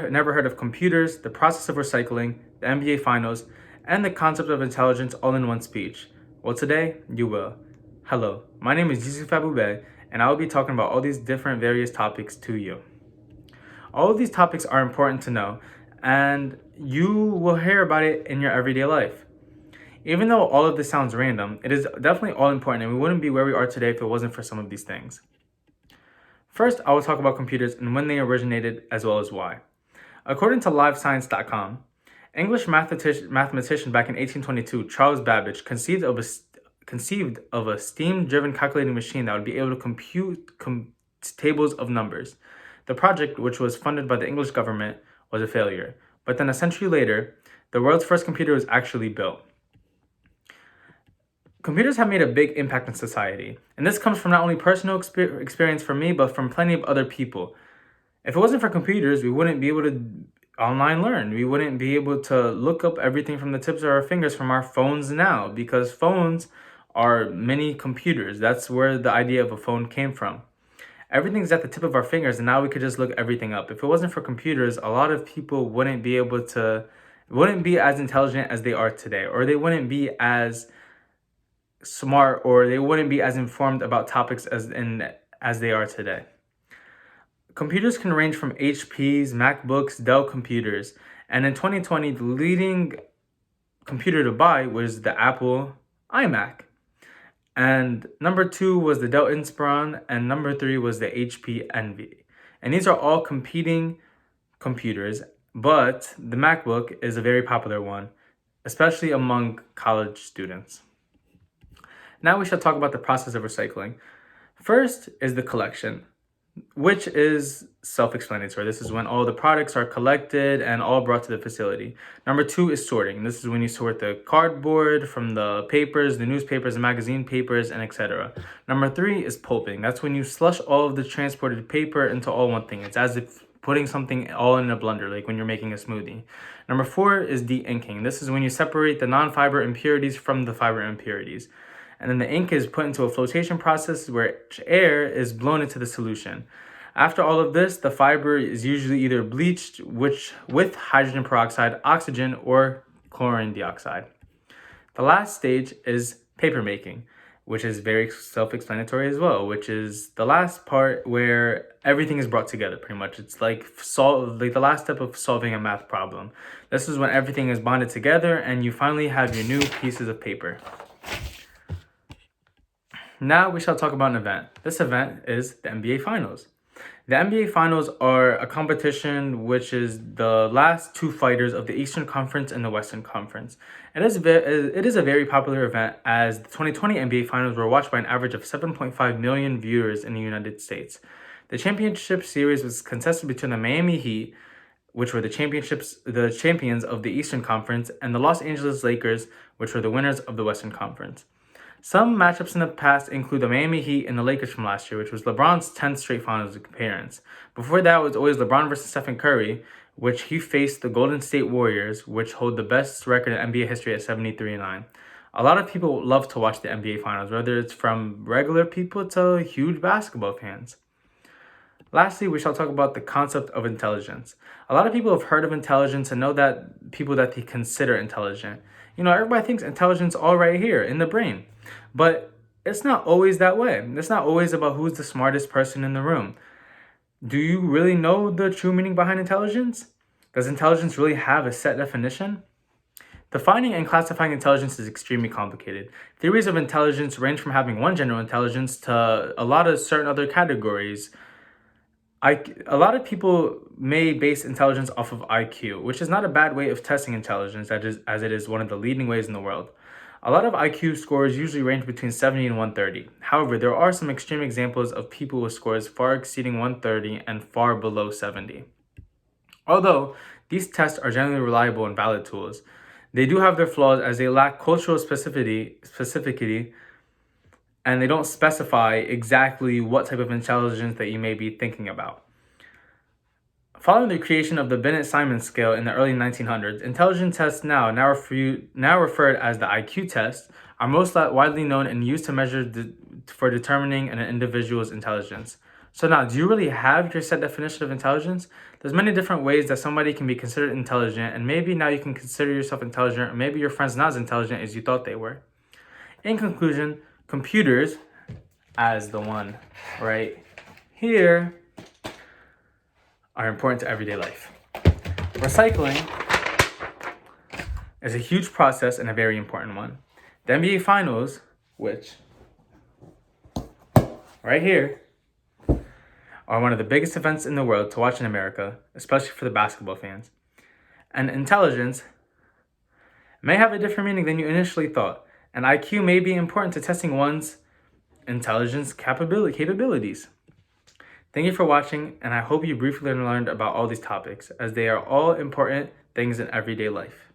never heard of computers, the process of recycling, the NBA Finals, and the concept of intelligence all in one speech? Well, today you will. Hello, my name is Yusuf Abube, and I will be talking about all these different various topics to you. All of these topics are important to know, and you will hear about it in your everyday life. Even though all of this sounds random, it is definitely all important, and we wouldn't be where we are today if it wasn't for some of these things. First, I will talk about computers and when they originated, as well as why. According to LiveScience.com, English mathematician back in 1822, Charles Babbage, conceived of a steam-driven calculating machine that would be able to compute tables of numbers. The project, which was funded by the English government, was a failure. But then a century later, the world's first computer was actually built. Computers have made a big impact on society, and this comes from not only personal experience for me, but from plenty of other people. If it wasn't for computers, we wouldn't be able to online learn. We wouldn't be able to look up everything from the tips of our fingers from our phones now, because phones are mini computers. That's where the idea of a phone came from. Everything's at the tip of our fingers, and now we could just look everything up. If it wasn't for computers, a lot of people wouldn't be as intelligent as they are today, or they wouldn't be as smart, or they wouldn't be as informed about topics as they are today. Computers can range from HPs, MacBooks, Dell computers, and in 2020, the leading computer to buy was the Apple iMac. And number 2 was the Dell Inspiron, and number 3 was the HP Envy. And these are all competing computers, but the MacBook is a very popular one, especially among college students. Now we shall talk about the process of recycling. First is the collection, which is self-explanatory. This is when all the products are collected and all brought to the facility. Number 2 is sorting. This is when you sort the cardboard from the papers, the newspapers, the magazine papers, and etc. Number 3 is pulping. That's when you slush all of the transported paper into all one thing. It's as if putting something all in a blender, like when you're making a smoothie. Number 4 is de-inking. This is when you separate the non-fiber impurities from the fiber impurities. And then the ink is put into a flotation process where air is blown into the solution. After all of this, the fiber is usually either bleached with hydrogen peroxide, oxygen, or chlorine dioxide. The last stage is paper making, which is very self-explanatory as well, which is the last part where everything is brought together pretty much. It's like the last step of solving a math problem. This is when everything is bonded together and you finally have your new pieces of paper. Now we shall talk about an event. This event is the NBA Finals. The NBA Finals are a competition which is the last two fighters of the Eastern Conference and the Western Conference. It is a very popular event, as the 2020 NBA Finals were watched by an average of 7.5 million viewers in the United States. The championship series was contested between the Miami Heat, which were the champions of the Eastern Conference, and the Los Angeles Lakers, which were the winners of the Western Conference. Some matchups in the past include the Miami Heat and the Lakers from last year, which was LeBron's 10th straight finals appearance. Before that, it was always LeBron versus Stephen Curry, which he faced the Golden State Warriors, which hold the best record in NBA history at 73-9. A lot of people love to watch the NBA Finals, whether it's from regular people to huge basketball fans. Lastly, we shall talk about the concept of intelligence. A lot of people have heard of intelligence and know that people that they consider intelligent. Everybody thinks intelligence all right here in the brain. But it's not always that way. It's not always about who's the smartest person in the room. Do you really know the true meaning behind intelligence? Does intelligence really have a set definition? Defining and classifying intelligence is extremely complicated. Theories of intelligence range from having one general intelligence to a lot of certain other categories. A lot of people may base intelligence off of IQ, which is not a bad way of testing intelligence, as it is one of the leading ways in the world. A lot of IQ scores usually range between 70 and 130. However, there are some extreme examples of people with scores far exceeding 130 and far below 70. Although these tests are generally reliable and valid tools, they do have their flaws as they lack cultural specificity, and they don't specify exactly what type of intelligence that you may be thinking about. Following the creation of the Binet-Simon scale in the early 1900s, intelligence tests now referred as the IQ test are most widely known and used to measure for determining an individual's intelligence. So now, do you really have your set definition of intelligence? There's many different ways that somebody can be considered intelligent, and maybe now you can consider yourself intelligent, or maybe your friend's not as intelligent as you thought they were. In conclusion, computers, as the one right here, are important to everyday life. Recycling is a huge process and a very important one. The NBA Finals, which right here, are one of the biggest events in the world to watch in America, especially for the basketball fans. And intelligence may have a different meaning than you initially thought, and IQ may be important to testing one's intelligence capabilities. Thank you for watching, and I hope you briefly learned about all these topics, as they are all important things in everyday life.